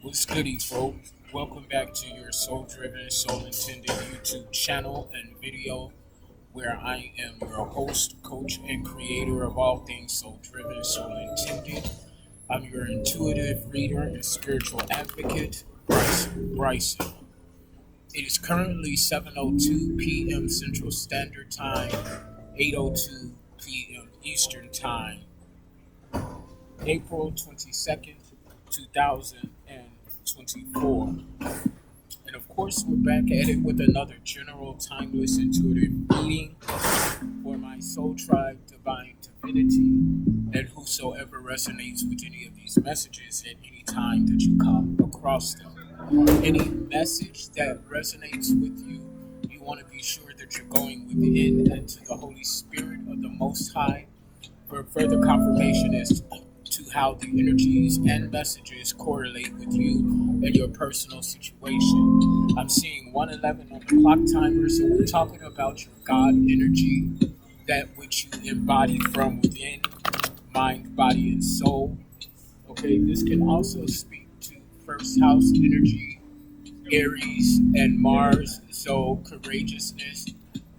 What's goody, folks? Welcome back to your soul-driven, soul-intended YouTube channel and video where I am your host, coach, and creator of all things soul-driven, soul-intended. I'm your intuitive reader and spiritual advocate, Bryson. It is currently 7:02 p.m. Central Standard Time, 8:02 p.m. Eastern Time, April 22nd, 2024. And of course, we're back at it with another general, timeless, intuitive reading for my soul tribe, divine divinity, and whosoever resonates with any of these messages at any time that you come across them. Any message that resonates with you, you want to be sure that you're going within and to the Holy Spirit of the Most High for further confirmation as to how the energies and messages correlate with you and your personal situation. I'm seeing 111 on the clock timer, so we're talking about your God energy, that which you embody from within, mind, body, and soul. Okay, this can also speak to first house energy, Aries and Mars, so courageousness,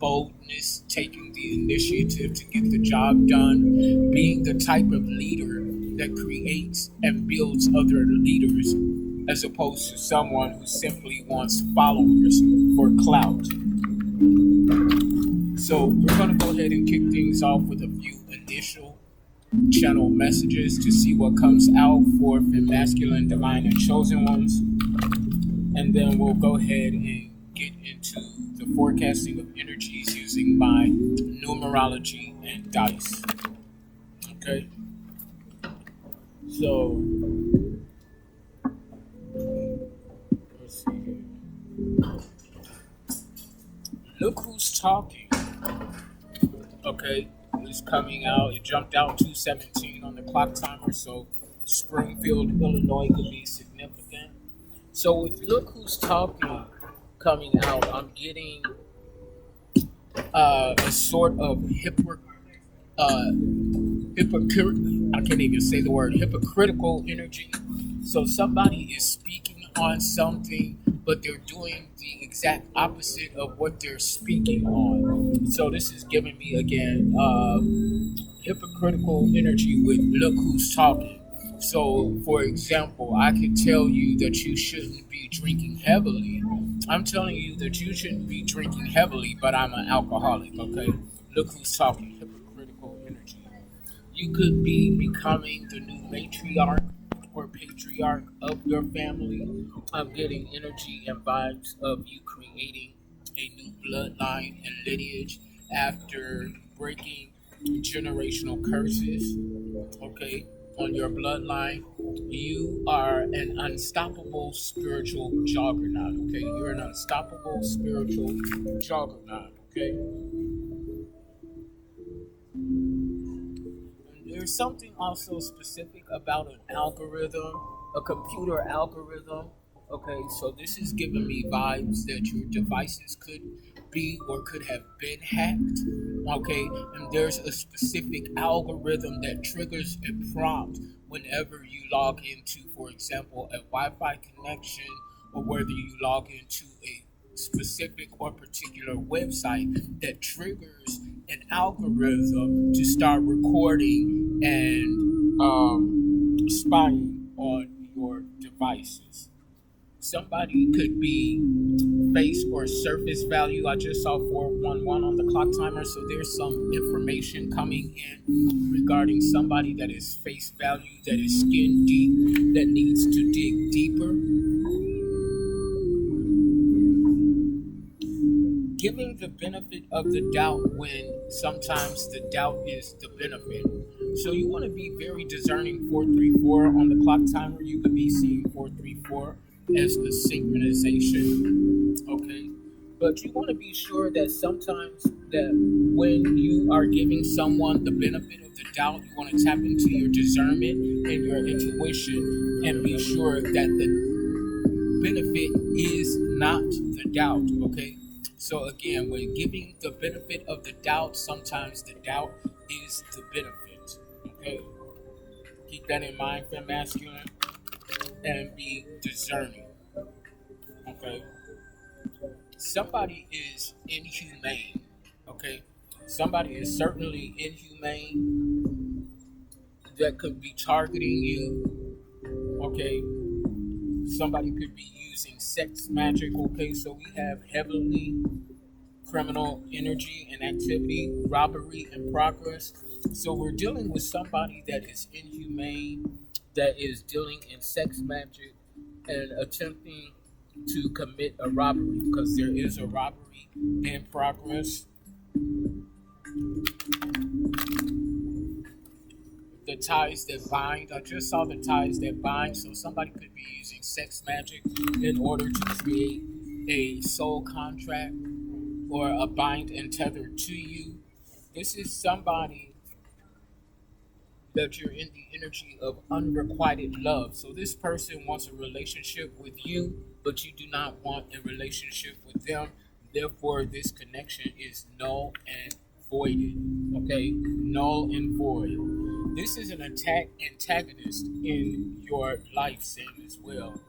boldness, taking the initiative to get the job done, being the type of leader that creates and builds other leaders, as opposed to someone who simply wants followers for clout. So we're going to go ahead and kick things off with a few initial channel messages to see what comes out for masculine, divine, and chosen ones. And then we'll go ahead and get into the forecasting of energies using my numerology and dice. Okay? So, let's see here. Look who's talking. Okay, it's coming out. It jumped out 2:17 on the clock timer, so Springfield, Illinois could be significant. So with Look Who's Talking coming out, I'm getting a sort of I can't even say the word, hypocritical energy. So somebody is speaking on something, but they're doing the exact opposite of what they're speaking on. So this is giving me, again, hypocritical energy with Look Who's Talking. So, for example, I could tell you that you shouldn't be drinking heavily. I'm telling you that you shouldn't be drinking heavily, but I'm an alcoholic, okay? Look who's talking, hypocritical energy. You could be becoming the new matriarch or patriarch of your family. I'm getting energy and vibes of you creating a new bloodline and lineage after breaking generational curses, okay? On your bloodline, you are an unstoppable spiritual juggernaut, okay? You're an unstoppable spiritual juggernaut, okay? And there's something also specific about an algorithm, a computer algorithm, okay? So this is giving me vibes that your devices could be or could have been hacked, okay? And there's a specific algorithm that triggers a prompt whenever you log into, for example, a Wi-Fi connection, or whether you log into a specific or particular website that triggers an algorithm to start recording and spying on your devices. Somebody could be face or surface value. I just saw 411 on the clock timer, so there's some information coming in regarding somebody that is face value, that is skin deep, that needs to dig deeper. Giving the benefit of the doubt when sometimes the doubt is the benefit. So you want to be very discerning. 434 on the clock timer, you could be seeing 434 as the synchronization, okay? But you want to be sure that sometimes that when you are giving someone the benefit of the doubt, you want to tap into your discernment and your intuition and be sure that the benefit is not the doubt, okay? So again, when giving the benefit of the doubt, sometimes the doubt is the benefit. Okay, keep that in mind for masculine, and be discerning. Okay, somebody is inhumane. Okay, somebody is certainly inhumane that could be targeting you. Okay, somebody could be using sex magic. Okay, so we have heavily criminal energy and activity, robbery in progress. So we're dealing with somebody that is inhumane, that is dealing in sex magic and attempting to commit a robbery because there is a robbery in progress. The ties that bind, I just saw the ties that bind, so somebody could be using sex magic in order to create a soul contract or a bind and tether to you. This is somebody that you're in the energy of unrequited love. So this person wants a relationship with you, but you do not want a relationship with them. Therefore, this connection is null and voided. Okay, null and void. This is an antagonist in your life, Sam, as well.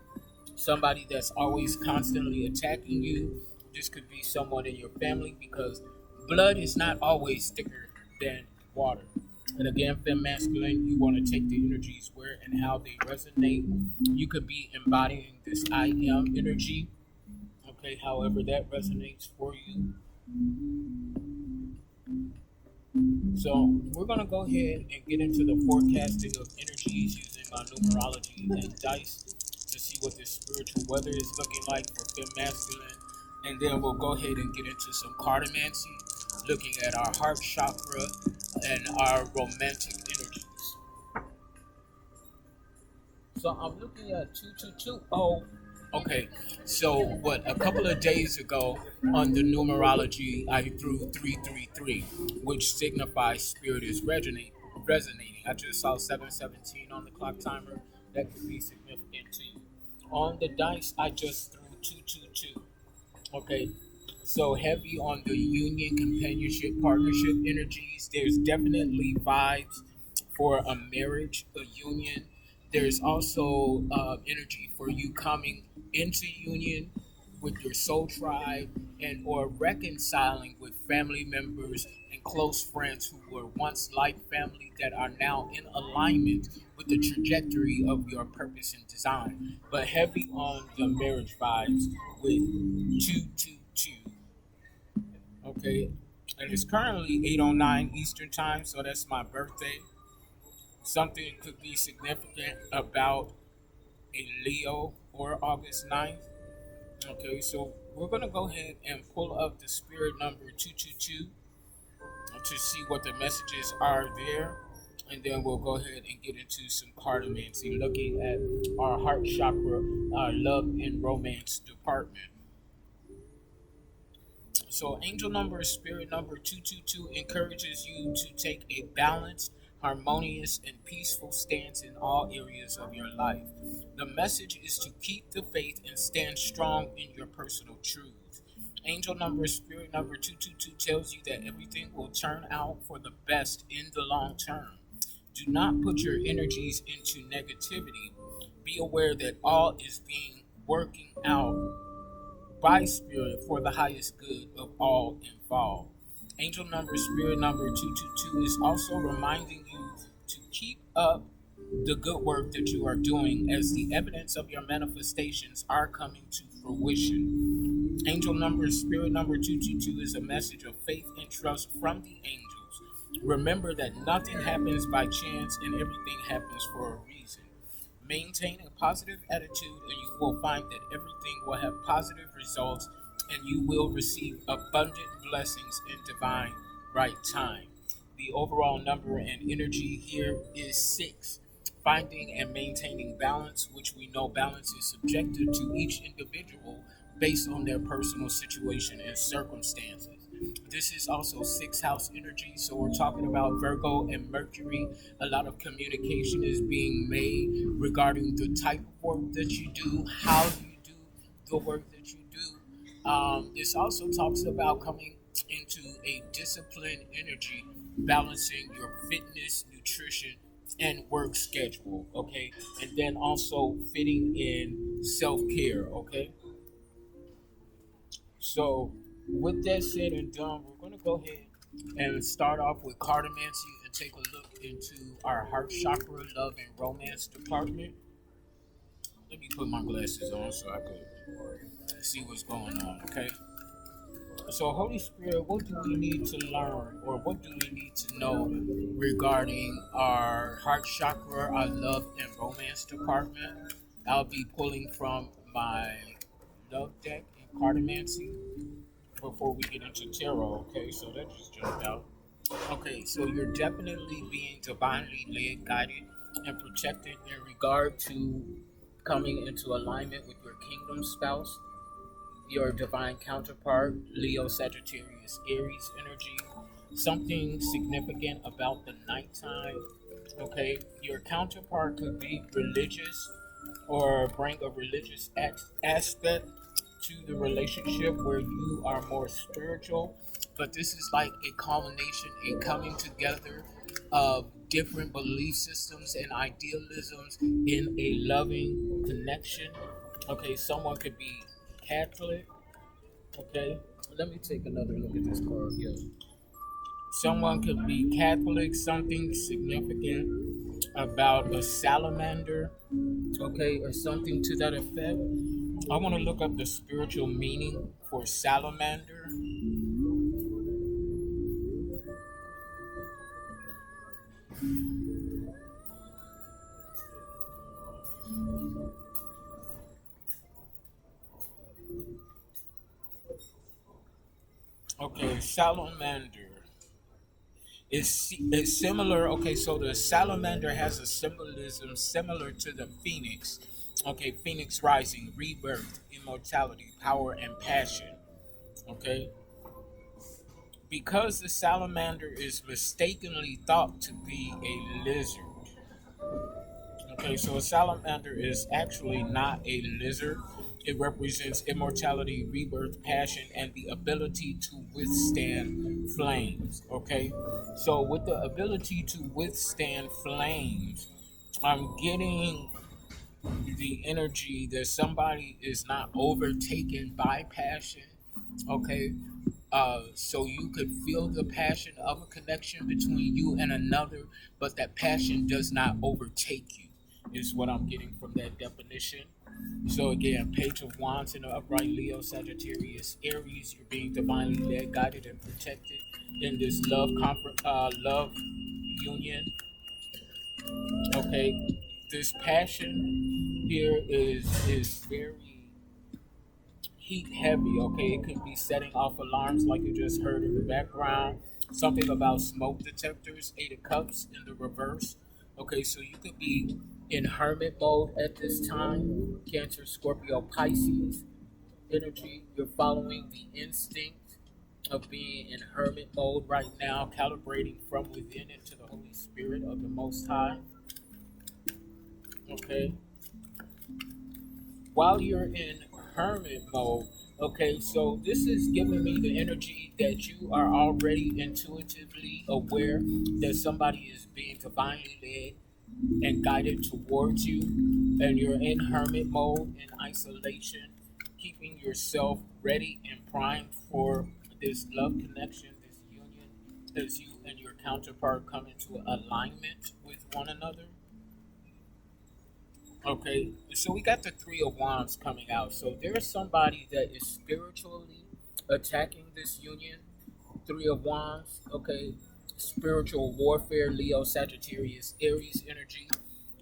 Somebody that's always constantly attacking you. This could be someone in your family because blood is not always thicker than water. And again, fem masculine, you want to take the energies where and how they resonate. You could be embodying this I am energy, okay, however that resonates for you. So we're going to go ahead and get into the forecasting of energies using our numerology and dice to see what the spiritual weather is looking like for fem masculine. And then we'll go ahead and get into some cartomancy, looking at our heart chakra and our romantic energies. So I'm looking at 222. Oh, okay. So what? A couple of days ago on the numerology, I threw 333, which signifies spirit is resonating. I just saw 717 on the clock timer. That could be significant to you. On the dice, I just threw 222. Okay, so heavy on the union, companionship, partnership energies. There's definitely vibes for a marriage, a union. There's also energy for you coming into union with your soul tribe and or reconciling with family members and close friends who were once like family that are now in alignment with the trajectory of your purpose and design. But heavy on the marriage vibes with 222. Okay. And it's currently 8:09 Eastern time, so that's my birthday. Something could be significant about a Leo or August 9th. Okay, so we're going to go ahead and pull up the spirit number 222 to see what the messages are there. And then we'll go ahead and get into some cartomancy, looking at our heart chakra, our love and romance department. So, angel number, spirit number 222 encourages you to take a balanced, harmonious, and peaceful stance in all areas of your life. The message is to keep the faith and stand strong in your personal truth. Angel number, spirit number 222 tells you that everything will turn out for the best in the long term. Do not put your energies into negativity. Be aware that all is being working out by spirit for the highest good of all involved. Angel number, spirit number 222 is also reminding you to keep up the good work that you are doing as the evidence of your manifestations are coming to fruition. Angel number, spirit number 222 is a message of faith and trust from the angels. Remember that nothing happens by chance and everything happens for a reason. Maintain a positive attitude, and you will find that everything will have positive results, and you will receive abundant blessings in divine right time. The overall number and energy here is 6. Finding and maintaining balance, which we know balance is subjective to each individual based on their personal situation and circumstances. This is also sixth house energy, so we're talking about Virgo and Mercury. A lot of communication is being made regarding the type of work that you do, how you do the work that you do, This also talks about coming into a disciplined energy, balancing your fitness, nutrition, and work schedule. Okay, and then also fitting in self care. Okay, so with that said and done, we're going to go ahead and start off with cartomancy and take a look into our heart chakra, love, and romance department. Let me put my glasses on so I can see what's going on. Okay. So, Holy Spirit, what do we need to learn or what do we need to know regarding our heart chakra, our love and romance department? I'll be pulling from my love deck in cartomancy before we get into tarot. Okay, so that just jumped out. Okay, so you're definitely being divinely led, guided, and protected in regard to coming into alignment with your kingdom spouse, your divine counterpart, Leo, Sagittarius, Aries energy, something significant about the nighttime. Okay, your counterpart could be religious or bring a religious aspect to the relationship where you are more spiritual, but this is like a culmination, a coming together of different belief systems and idealisms in a loving connection. Okay, someone could be Catholic. Okay, let me take another look at this card. Yeah, someone could be Catholic. Something significant about a salamander. Okay, or something to that effect. I want to look up the spiritual meaning for salamander. Okay, salamander is similar. Okay, so the salamander has a symbolism similar to the phoenix. Okay, phoenix rising, rebirth, immortality, power, and passion. Okay, because the salamander is mistakenly thought to be a lizard. Okay, so a salamander is actually not a lizard. It represents immortality, rebirth, passion, and the ability to withstand flames. Okay, so with the ability to withstand flames, I'm getting the energy that somebody is not overtaken by passion. Okay, so you could feel the passion of a connection between you and another, but that passion does not overtake you, is what I'm getting from that definition. So again, Page of Wands in the upright Leo, Sagittarius, Aries, you're being divinely led, guided, and protected in this love union. Okay, this passion here is very heat heavy. Okay, it could be setting off alarms like you just heard in the background. Something about smoke detectors, Eight of Cups in the reverse. Okay, so you could be in hermit mode at this time. Cancer, Scorpio, Pisces energy. You're following the instinct of being in hermit mode right now, calibrating from within into the Holy Spirit of the Most High. Okay, while you're in hermit mode, okay, so this is giving me the energy that you are already intuitively aware that somebody is being divinely led and guided towards you, and you're in hermit mode in isolation, keeping yourself ready and primed for this love connection, this union, as you and your counterpart come into alignment with one another. Okay, so we got the Three of Wands coming out. So there's somebody that is spiritually attacking this union. Three of Wands, okay, spiritual warfare, Leo, Sagittarius, Aries energy.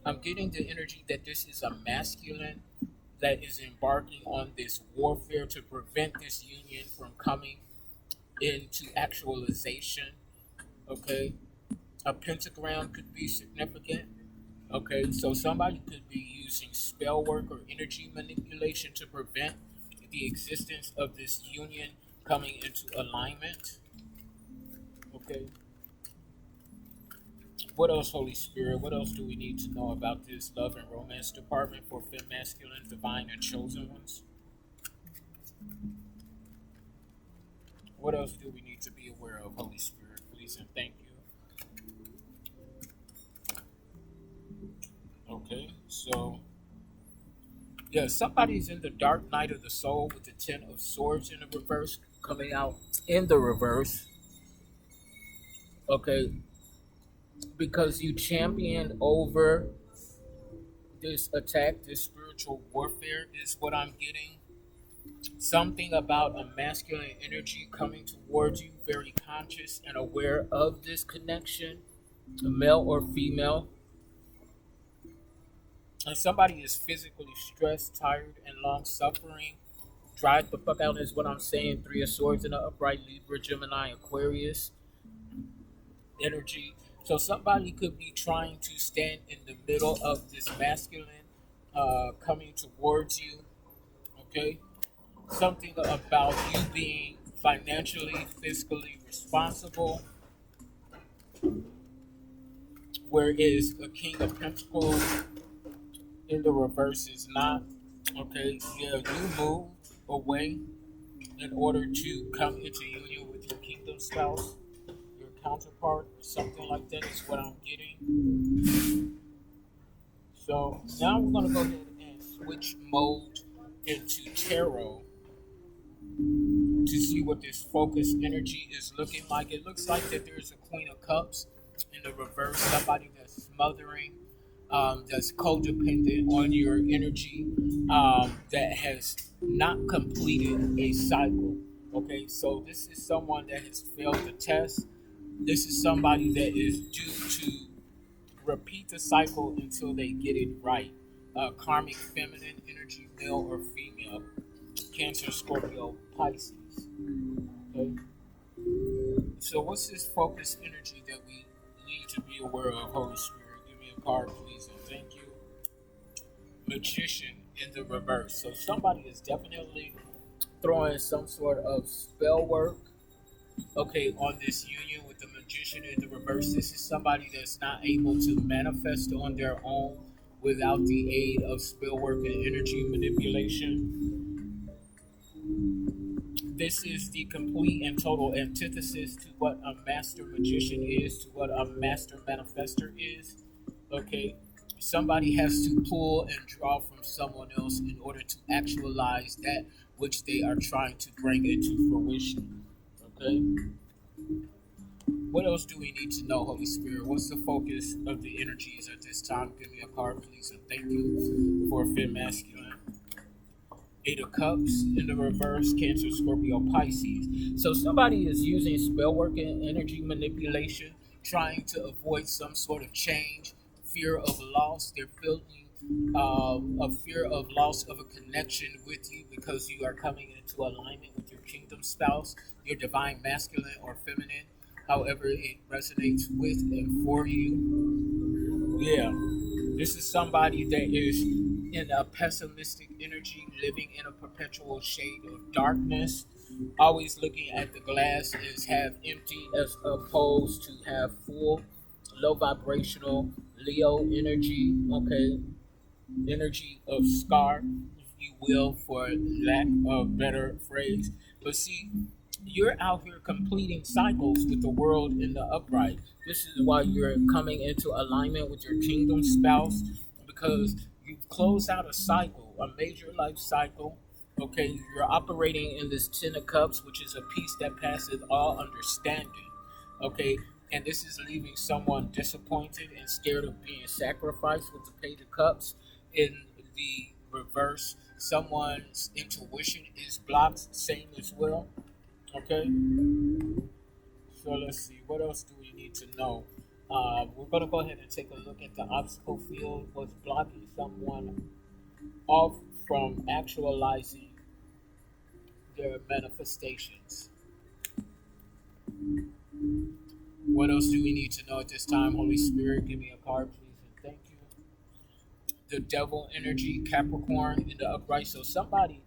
I'm getting the energy that this is a masculine that is embarking on this warfare to prevent this union from coming into actualization. Okay, a pentagram could be significant. Okay, so somebody could be using spell work or energy manipulation to prevent the existence of this union coming into alignment. Okay, what else, Holy Spirit? What else do we need to know about this love and romance department for femme, masculine, divine, and chosen ones? What else do we need to be aware of, Holy Spirit? Please and thank you. Okay, so yeah, somebody's in the dark night of the soul with the Ten of Swords in the reverse coming out in the reverse. Okay, because you champion over this attack, this spiritual warfare is what I'm getting. Something about a masculine energy coming towards you, very conscious and aware of this connection, male or female. And somebody is physically stressed, tired, and long suffering. Drive the fuck out is what I'm saying. Three of Swords in the upright, Libra, Gemini, Aquarius energy. So somebody could be trying to stand in the middle of this masculine coming towards you. Okay, something about you being financially, fiscally responsible, whereas a King of Pentacles in the reverse is not. Okay, yeah, you move away in order to come into union with your kingdom spouse, your counterpart, or something like that is what I'm getting. So now we're gonna go ahead and switch mode into tarot to see what this focus energy is looking like. It looks like that there's a Queen of Cups in the reverse, somebody that's smothering, that's codependent on your energy, that has not completed a cycle. Okay, so this is someone that has failed the test. This is somebody that is due to repeat the cycle until they get it right. Karmic feminine energy, male or female. Cancer, Scorpio, Pisces. Okay. So what's this focus energy that we need to be aware of, Holy Spirit? Give me a card, please, and thank you. Magician in the reverse. So somebody is definitely throwing some sort of spell work, okay, on this union with the magician in the reverse. This is somebody that's not able to manifest on their own without the aid of spell work and energy manipulation. This is the complete and total antithesis to what a master magician is, to what a master manifester is. Okay, somebody has to pull and draw from someone else in order to actualize that which they are trying to bring into fruition. Okay, what else do we need to know, Holy Spirit? What's the focus of the energies at this time? Give me a card, please, and thank you for Finn Masculine. Eight of Cups in the reverse, Cancer, Scorpio, Pisces. So somebody is using spell work and energy manipulation, trying to avoid some sort of change, fear of loss. They're feeling a fear of loss of a connection with you because you are coming into alignment with your kingdom spouse, your divine masculine or feminine, however it resonates with and for you. Yeah. This is somebody that is in a pessimistic energy, living in a perpetual shade of darkness, always looking at the glass as half empty as opposed to half full. Low vibrational Leo energy, okay, energy of scar, if you will, for lack of better phrase. But see, you're out here completing cycles with the world in the upright. This is why you're coming into alignment with your kingdom spouse, because you've closed out a cycle, a major life cycle. Okay, you're operating in this Ten of Cups, which is a peace that passeth all understanding. Okay, and this is leaving someone disappointed and scared of being sacrificed with the Page of Cups in the reverse. Someone's intuition is blocked, same as well. Okay, so let's see. What else do we need to know? We're going to go ahead and take a look at the obstacle field. What's blocking someone off from actualizing their manifestations? What else do we need to know at this time? Holy Spirit, give me a card, please, and thank you. The devil energy, Capricorn in the upright. So somebody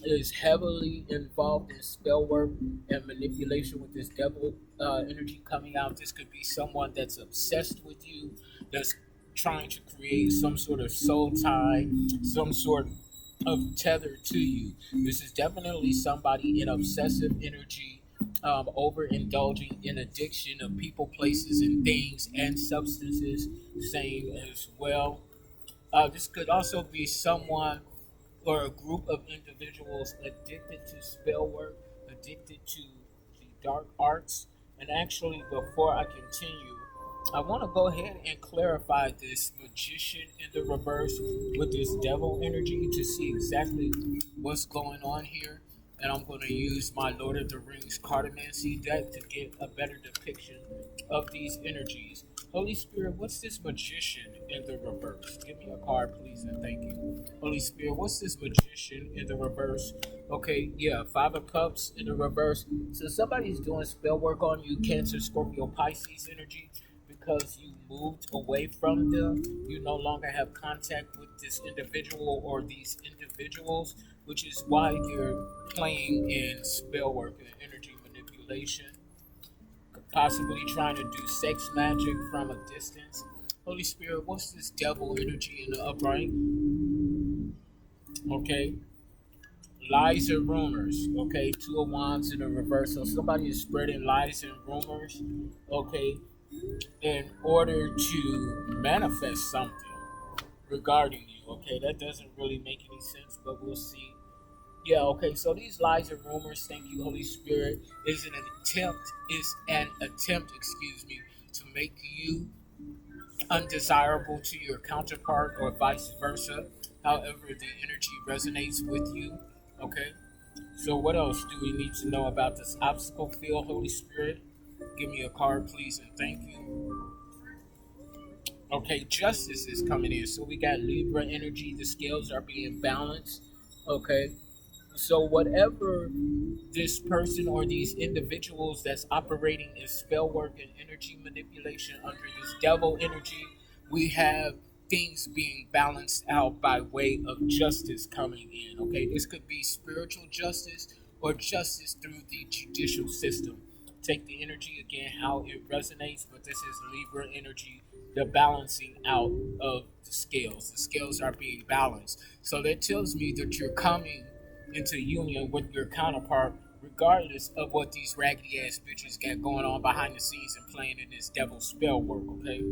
is heavily involved in spell work and manipulation with this devil energy coming out. This could be someone that's obsessed with you, that's trying to create some sort of soul tie, some sort of tether to you. This is definitely somebody in obsessive energy overindulging in addiction of people, places, and things and substances, same as well. This could also be someone or a group of individuals addicted to spell work, addicted to the dark arts. And actually, before I continue, I want to go ahead and clarify this magician in the reverse with this devil energy to see exactly what's going on here. And I'm going to use my Lord of the Rings cartomancy deck to get a better depiction of these energies. Holy Spirit, what's this magician in the reverse? Give me a card, please, and thank you. Holy Spirit, what's this magician in the reverse? Okay, yeah, Five of Cups in the reverse. So somebody's doing spell work on you, Cancer, Scorpio, Pisces energy, because you moved away from them. You no longer have contact with this individual or these individuals, which is why you're playing in spell work and energy manipulation, possibly trying to do sex magic from a distance. Holy Spirit, what's this devil energy in the upright? Okay. Lies and rumors. Okay. Two of Wands in the reverse. So somebody is spreading lies and rumors. Okay. In order to manifest something regarding you. Okay. That doesn't really make any sense, but we'll see. Yeah, okay, so these lies and rumors, thank you, Holy Spirit, is an attempt, excuse me, to make you undesirable to your counterpart or vice versa. However, the energy resonates with you. Okay. So what else do we need to know about this obstacle field, Holy Spirit? Give me a card, please, and thank you. Okay, justice is coming in. So we got Libra energy. The scales are being balanced. Okay. So whatever this person or these individuals that's operating in spell work and energy manipulation under this devil energy, we have things being balanced out by way of justice coming in. Okay, this could be spiritual justice or justice through the judicial system. Take the energy again, how it resonates, but this is Libra energy, the balancing out of the scales. The scales are being balanced. So that tells me that you're coming into union with your counterpart, regardless of what these raggedy ass bitches got going on behind the scenes and playing in this devil spell work, okay?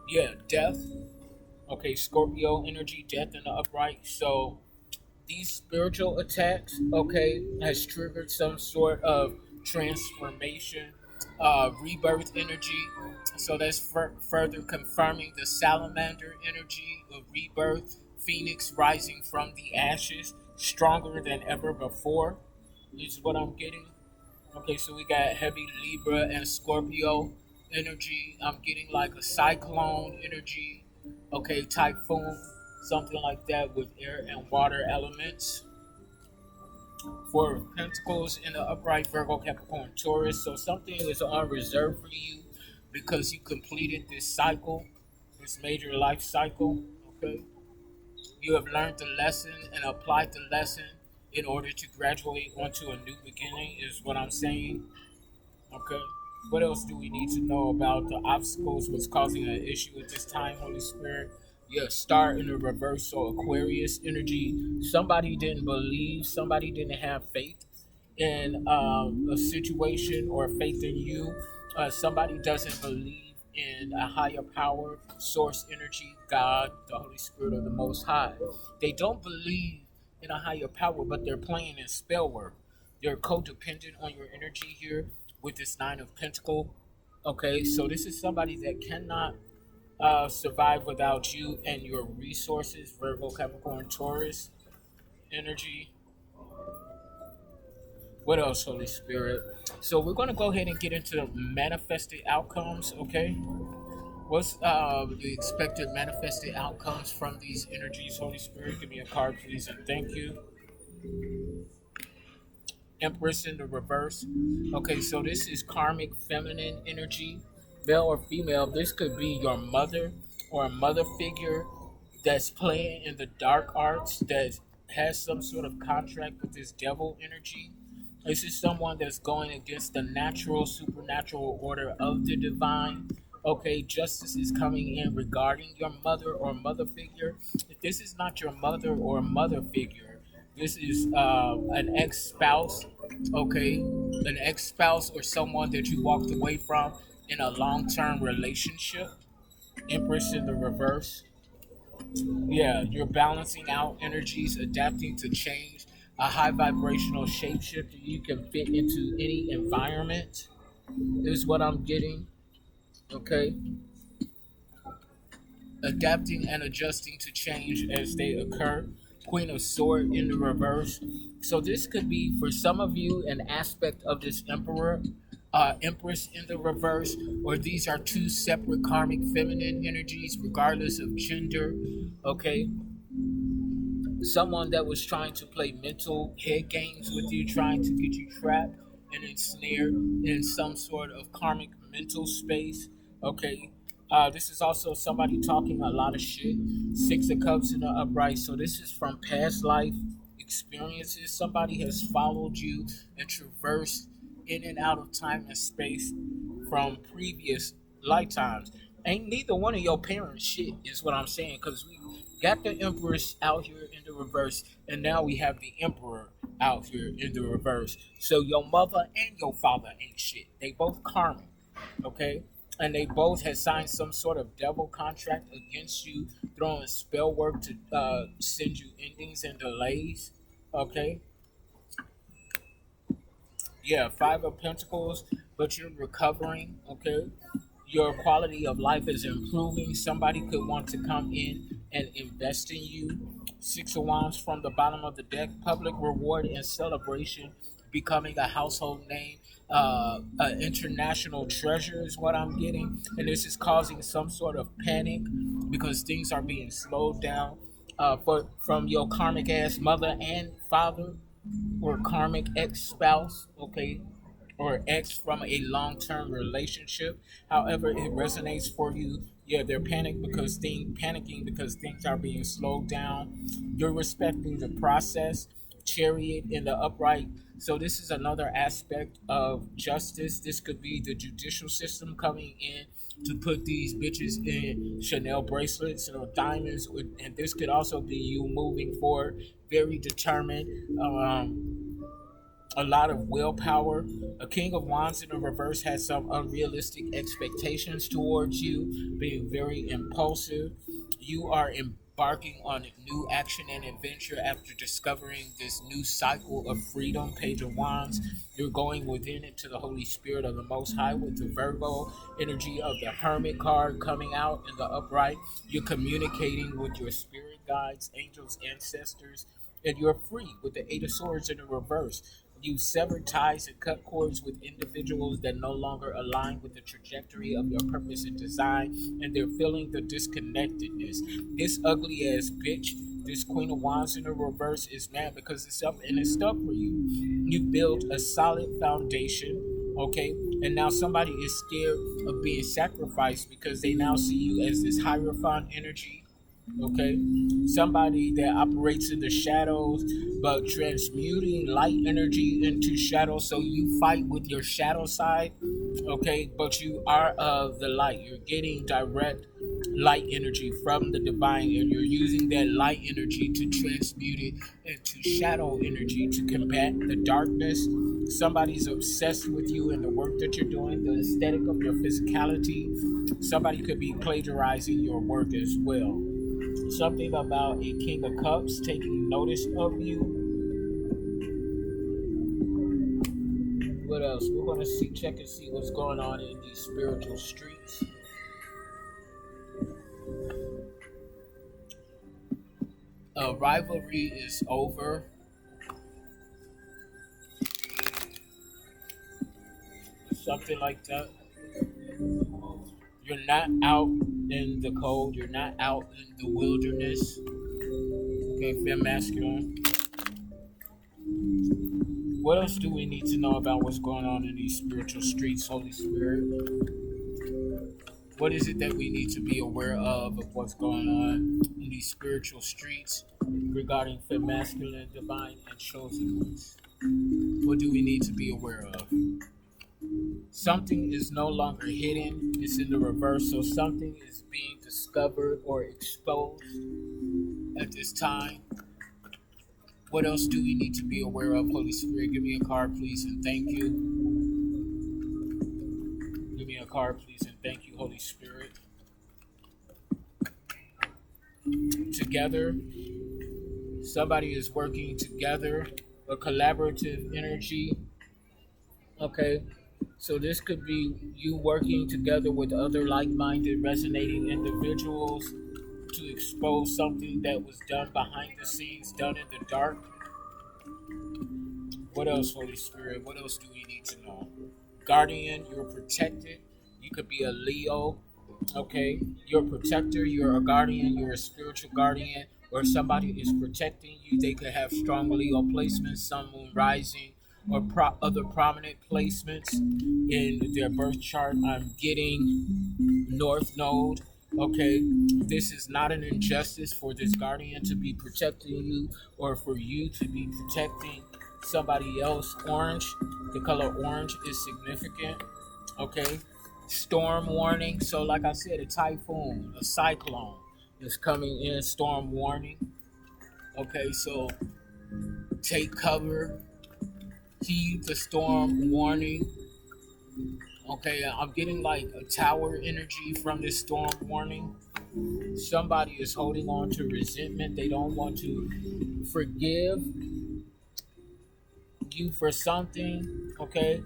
Yeah, death. Okay, Scorpio energy, death in the upright. So these spiritual attacks, okay, has triggered some sort of transformation, rebirth energy. So that's further confirming the salamander energy of rebirth, phoenix rising from the ashes, stronger than ever before, is what I'm getting. Okay, so we got heavy Libra and Scorpio energy. I'm getting like a cyclone energy, okay, typhoon, something like that with air and water elements. Four of Pentacles in the upright, Virgo, Capricorn, Taurus. So something is on reserve for you because you completed this cycle, this major life cycle. Okay, you have learned the lesson and applied the lesson in order to graduate onto a new beginning. Is what I'm saying. Okay. What else do we need to know about the obstacles? What's causing an issue at this time, Holy Spirit? Yeah, star in the reverse, so Aquarius energy. Somebody didn't believe, somebody didn't have faith in a situation or faith in you. Somebody doesn't believe in a higher power, source energy, God, the Holy Spirit, or the Most High. They don't believe in a higher power, but they're playing in spell work. They're codependent on your energy here with this Nine of Pentacle. Okay, so this is somebody that cannot survive without you and your resources. Virgo, Capricorn, Taurus energy. What else, Holy Spirit? So we're going to go ahead and get into the manifested outcomes. Okay, what's the expected manifested outcomes from these energies, Holy Spirit? Give me a card, please, and thank you. Empress in the reverse. Okay, so this is karmic feminine energy, male or female. This could be your mother or a mother figure that's playing in the dark arts, that has some sort of contract with this devil energy. This is someone that's going against the natural, supernatural order of the divine. Okay, justice is coming in regarding your mother or mother figure. If this is not your mother or mother figure, this is an ex spouse, Okay, an ex-spouse or someone that you walked away from in a long-term relationship. Empress in the reverse. Yeah, you're balancing out energies, adapting to change, a high vibrational shapeshifter. You can fit into any environment, is what I'm getting. Okay, adapting and adjusting to change as they occur. Queen of Sword in the reverse. So this could be for some of you an aspect of this Emperor, Empress in the reverse, or these are two separate karmic feminine energies, regardless of gender. Okay, someone that was trying to play mental head games with you, trying to get you trapped and ensnared in some sort of karmic mental space. Okay. This is also somebody talking a lot of shit. Six of Cups in the upright. So this is from past life experiences. Somebody has followed you and traversed in and out of time and space from previous lifetimes. Ain't neither one of your parents shit, is what I'm saying, because we got the Empress out here in the reverse, and now we have the Emperor out here in the reverse. So your mother and your father ain't shit. They both karmic, okay? And they both had signed some sort of devil contract against you, throwing spell work to send you endings and delays, okay? Yeah, Five of Pentacles, but you're recovering, okay? Your quality of life is improving. Somebody could want to come in and invest in you. Six of Wands from the bottom of the deck, public reward and celebration, becoming a household name, an international treasure is what I'm getting. And this is causing some sort of panic because things are being slowed down from your karmic ass mother and father or karmic ex-spouse, okay, or ex from a long-term relationship. However, it resonates for you. Yeah, they're panicking because things are being slowed down. You're respecting the process. Chariot in the upright. So this is another aspect of justice. This could be the judicial system coming in to put these bitches in Chanel bracelets or diamonds, and this could also be you moving forward, very determined. A lot of willpower. A King of Wands in the reverse has some unrealistic expectations towards you, being very impulsive. You are embarking on new action and adventure after discovering this new cycle of freedom. Page of Wands. You're going within into the Holy Spirit of the Most High with the Virgo energy of the Hermit card coming out in the upright. You're communicating with your spirit guides, angels, ancestors, and you're free with the Eight of Swords in the reverse. You sever ties and cut cords with individuals that no longer align with the trajectory of your purpose and design, and they're feeling the disconnectedness. This ugly ass bitch, this Queen of Wands in the reverse, is mad because it's up and it's stuck for you. You built a solid foundation, okay? And now somebody is scared of being sacrificed because they now see you as this Hierophant energy, okay? Somebody that operates in the shadows but transmuting light energy into shadow, so you fight with your shadow side, okay? But you are of the light. You're getting direct light energy from the divine, and you're using that light energy to transmute it into shadow energy to combat the darkness. Somebody's obsessed with you and the work that you're doing, the aesthetic of your physicality. Somebody could be plagiarizing your work as well. Something about a King of Cups taking notice of you. What else? We're going to check and see what's going on in these spiritual streets. Rivalry is over. Something like that. You're not out in the cold. You're not out in the wilderness. Okay, fem masculine. What else do we need to know about what's going on in these spiritual streets, Holy Spirit? What is it that we need to be aware of what's going on in these spiritual streets regarding fem masculine, divine, and chosen ones? What do we need to be aware of? Something is no longer hidden, it's in the reverse, so something is being discovered or exposed at this time. What else do we need to be aware of? Holy Spirit, give me a card, please, and thank you. Give me a card, please, and thank you, Holy Spirit. Together, somebody is working together, a collaborative energy. Okay, so this could be you working together with other like-minded, resonating individuals to expose something that was done behind the scenes, done in the dark. What else, Holy Spirit? What else do we need to know? Guardian, you're protected. You could be a Leo. Okay, you're a protector, you're a guardian, you're a spiritual guardian, or somebody is protecting you. They could have strong Leo placements, sun, moon, rising, or other prominent placements in their birth chart. I'm getting North Node. Okay, this is not an injustice for this guardian to be protecting you or for you to be protecting somebody else. Orange, the color orange is significant. Okay, storm warning. So, like I said, a typhoon, a cyclone is coming in. Storm warning. Okay, so take cover, heed the storm warning. Okay, I'm getting like a tower energy from this storm warning. Somebody is holding on to resentment. They don't want to forgive you for something. Okay,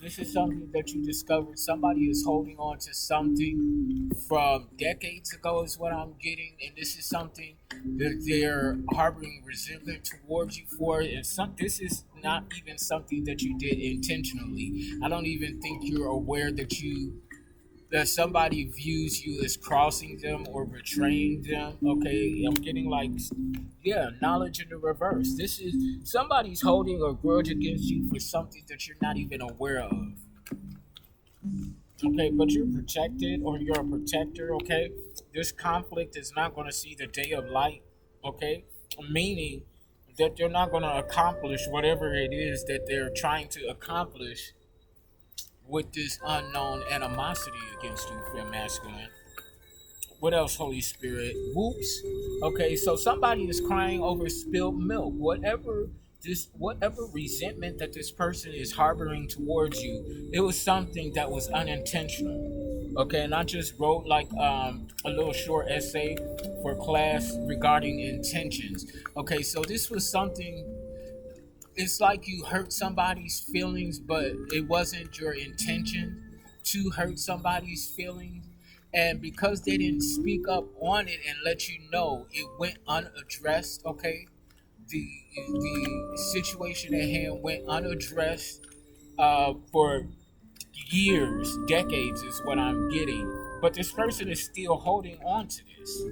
this is something that you discovered. Somebody is holding on to something from decades ago, is what I'm getting, and this is something that they're harboring resentment towards you for. And this is not even something that you did intentionally. I don't even think you're aware that somebody views you as crossing them or betraying them. Okay, I'm getting like, yeah, knowledge in the reverse. This is somebody's holding a grudge against you for something that you're not even aware of. Okay, but you're protected or you're a protector. Okay, this conflict is not going to see the day of light. Okay, meaning that they're not going to accomplish whatever it is that they're trying to accomplish with this unknown animosity against you, fem masculine. What else, Holy Spirit? Whoops. Okay, so somebody is crying over spilled milk. Whatever resentment that this person is harboring towards you, it was something that was unintentional. Okay, and I just wrote like a little short essay for class regarding intentions. Okay, so this was something, it's like you hurt somebody's feelings, but it wasn't your intention to hurt somebody's feelings. And because they didn't speak up on it and let you know, it went unaddressed. Okay, the situation at hand went unaddressed for years, decades is what I'm getting. But this person is still holding on to this.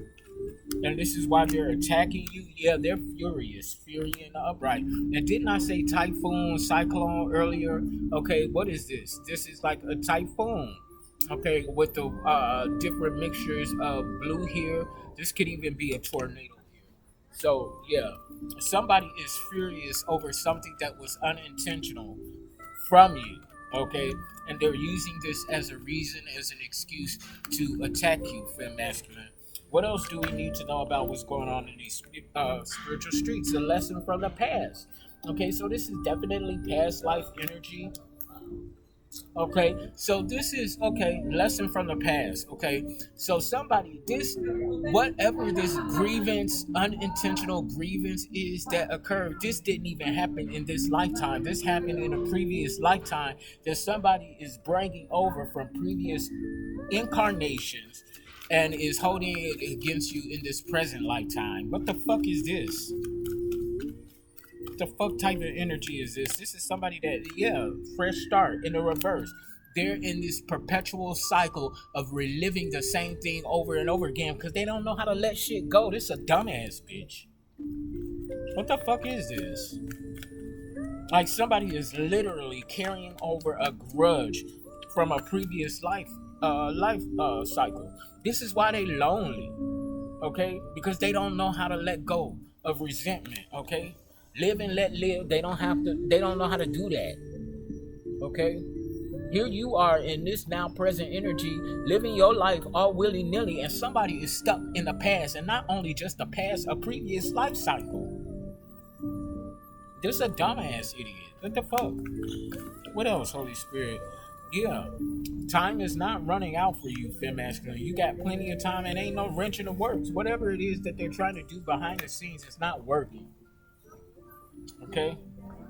And this is why they're attacking you. Yeah, they're furious, fury in the upright. And didn't I say typhoon, cyclone earlier? Okay, what is this? This is like a typhoon. Okay, with the different mixtures of blue here. This could even be a tornado here. So yeah, somebody is furious over something that was unintentional from you. Okay, and they're using this as a reason, as an excuse to attack you, fem masculine. What else do we need to know about what's going on in these spiritual streets? A lesson from the past. Okay, so this is definitely past life energy. Okay, so this is, okay, lesson from the past. Okay, so somebody, whatever this grievance, unintentional grievance is that occurred, this didn't even happen in this lifetime. This happened in a previous lifetime that somebody is bringing over from previous incarnations and is holding it against you in this present lifetime. What the fuck is this? What the fuck type of energy is this? This is somebody that, yeah, fresh start in the reverse. They're in this perpetual cycle of reliving the same thing over and over again because they don't know how to let shit go. This is a dumbass bitch. What the fuck is this? Like somebody is literally carrying over a grudge from a previous life cycle. This is why they lonely, okay? Because they don't know how to let go of resentment, okay? Live and let live. They don't know how to do that, okay? Here you are in this now present energy, living your life all willy-nilly, and somebody is stuck in the past, and not only just the past, a previous life cycle. This is a dumbass idiot. What the fuck? What else, Holy Spirit? Yeah, time is not running out for you, Fem Masculine. You got plenty of time and ain't no wrench in the works. Whatever it is that they're trying to do behind the scenes, it's not working. Okay?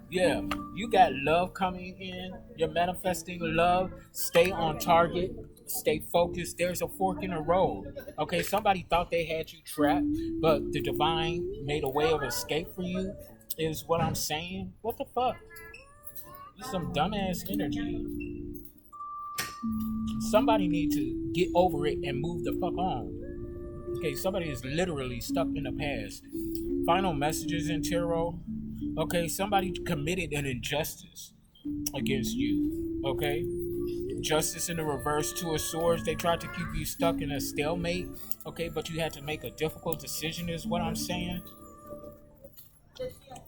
Yeah, you got love coming in. You're manifesting love. Stay on target. Stay focused. There's a fork in the road. Okay, somebody thought they had you trapped, but the divine made a way of escape for you, is what I'm saying. What the fuck? This is some dumbass energy. Somebody need to get over it and move the fuck on. Okay, somebody is literally stuck in the past. Final messages in tarot. Okay, somebody committed an injustice against you. Okay, justice in the reverse, two of swords. They tried to keep you stuck in a stalemate. Okay, but you had to make a difficult decision, is what I'm saying.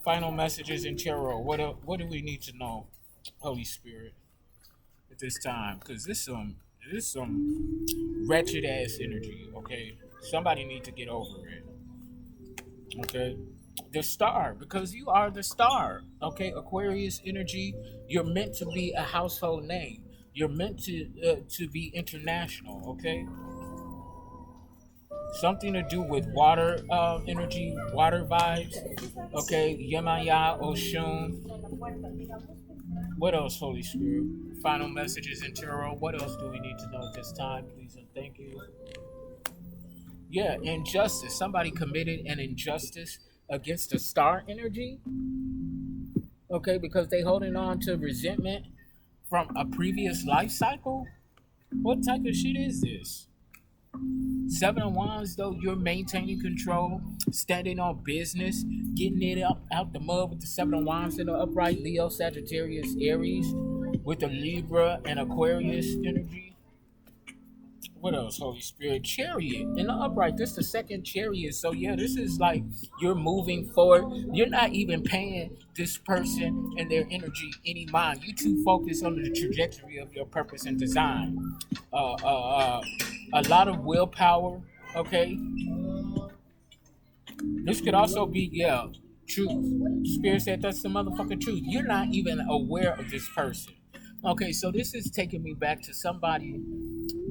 Final messages in tarot. What do we need to know, Holy Spirit, at this time? Because this some wretched ass energy. Okay, somebody need to get over it. Okay, the star, because you are the star. Okay, Aquarius energy. You're meant to be a household name. You're meant to be international. Okay, something to do with water energy, water vibes. Okay, Yemaya Oshun. What else, Holy Spirit? Final messages in tarot. What else do we need to know at this time, please and thank you? Yeah, injustice. Somebody committed an injustice against the star energy. Okay, because they holding on to resentment from a previous life cycle. What type of shit is this? Seven of Wands, though, you're maintaining control, standing on business, getting it up out the mud with the Seven of Wands in the upright. Leo, Sagittarius, Aries, with the Libra and Aquarius energy. What else, Holy Spirit? Chariot in the upright. This is the second chariot. So yeah, this is like you're moving forward. You're not even paying this person and their energy any mind. You too focused on the trajectory of your purpose and design. A lot of willpower. Okay. This could also be, yeah, truth. Spirit said that's the motherfucking truth. You're not even aware of this person. Okay, so this is taking me back to somebody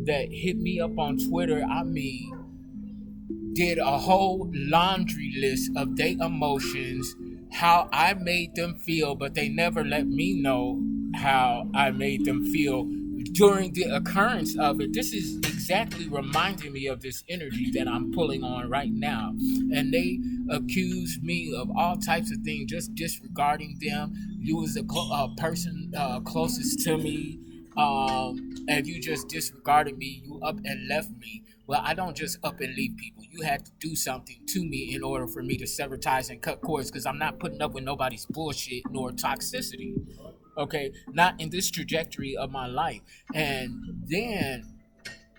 that hit me up on Twitter. I mean, did a whole laundry list of their emotions, how I made them feel, but they never let me know how I made them feel during the occurrence of it. This is exactly reminding me of this energy that I'm pulling on right now. And they accused me of all types of things, just disregarding them. You was a person closest to me, and you just disregarded me. You up and left me. Well, I don't just up and leave people. You had to do something to me in order for me to sever ties and cut cords, because I'm not putting up with nobody's bullshit nor toxicity. Okay, not in this trajectory of my life. And then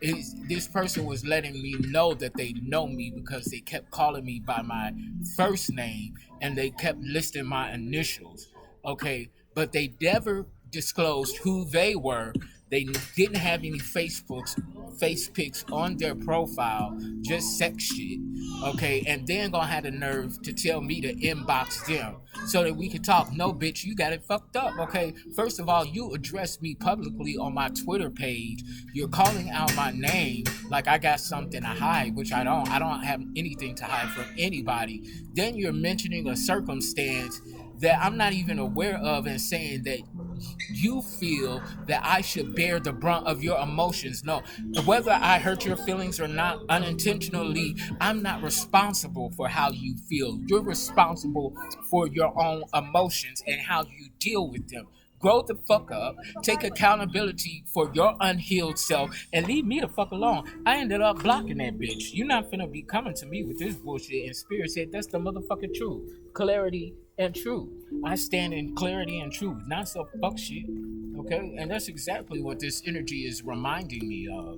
this person was letting me know that they know me because they kept calling me by my first name and they kept listing my initials. Okay, but they never disclosed who they were. They didn't have any face pics on their profile, just sex shit. Okay, and then gonna have the nerve to tell me to inbox them so that we can talk. No, bitch, you got it fucked up. Okay, first of all, you addressed me publicly on my Twitter page. You're calling out my name like I got something to hide, which I don't. I don't have anything to hide from anybody. Then you're mentioning a circumstance that I'm not even aware of and saying that you feel that I should bear the brunt of your emotions. No, whether I hurt your feelings or not unintentionally, I'm not responsible for how you feel. You're responsible for your own emotions and how you deal with them. Grow the fuck up, take accountability for your unhealed self, and leave me the fuck alone. I ended up blocking that bitch. You're not finna be coming to me with this bullshit. And Spirit said that's the motherfucking truth. Clarity and truth. I stand in clarity and truth, not some fuck shit. Okay? And that's exactly what this energy is reminding me of.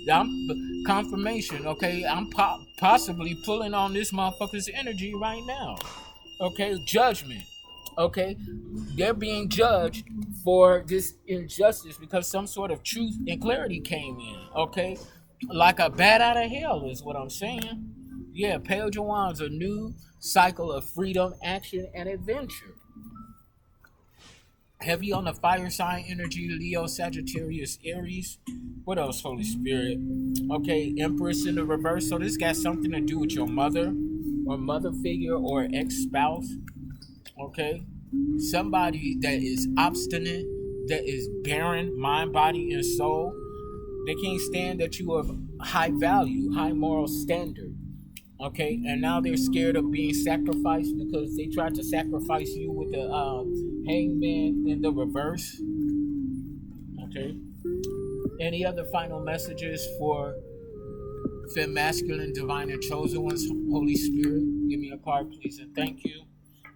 I'm confirmation, okay? I'm possibly pulling on this motherfucker's energy right now. Okay? Judgment. Okay, they're being judged for this injustice because some sort of truth and clarity came in. Okay, like a bat out of hell is what I'm saying. Yeah, Pale Jawan's a new cycle of freedom, action, and adventure. Heavy on the fire sign energy, Leo, Sagittarius, Aries. What else, Holy Spirit? Okay, Empress in the reverse. So this got something to do with your mother or mother figure or ex-spouse. Okay, somebody that is obstinate, that is barren, mind, body, and soul. They can't stand that you have high value, high moral standard. Okay, and now they're scared of being sacrificed because they tried to sacrifice you with the hangman in the reverse. Okay, any other final messages for fem masculine divine and chosen ones? Holy Spirit, give me a card, please, and thank you.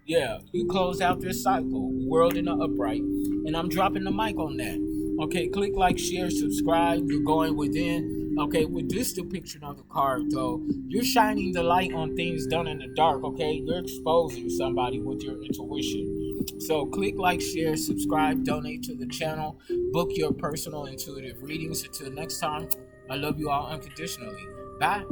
Yeah, you close out this cycle, world in the upright, and I'm dropping the mic on that. Okay, click like, share, subscribe. You're going within. Okay, with this depiction of the card, though, you're shining the light on things done in the dark. Okay, you're exposing somebody with your intuition. So click like, share, subscribe, donate to the channel, book your personal intuitive readings. Until next time, I love you all unconditionally. Bye.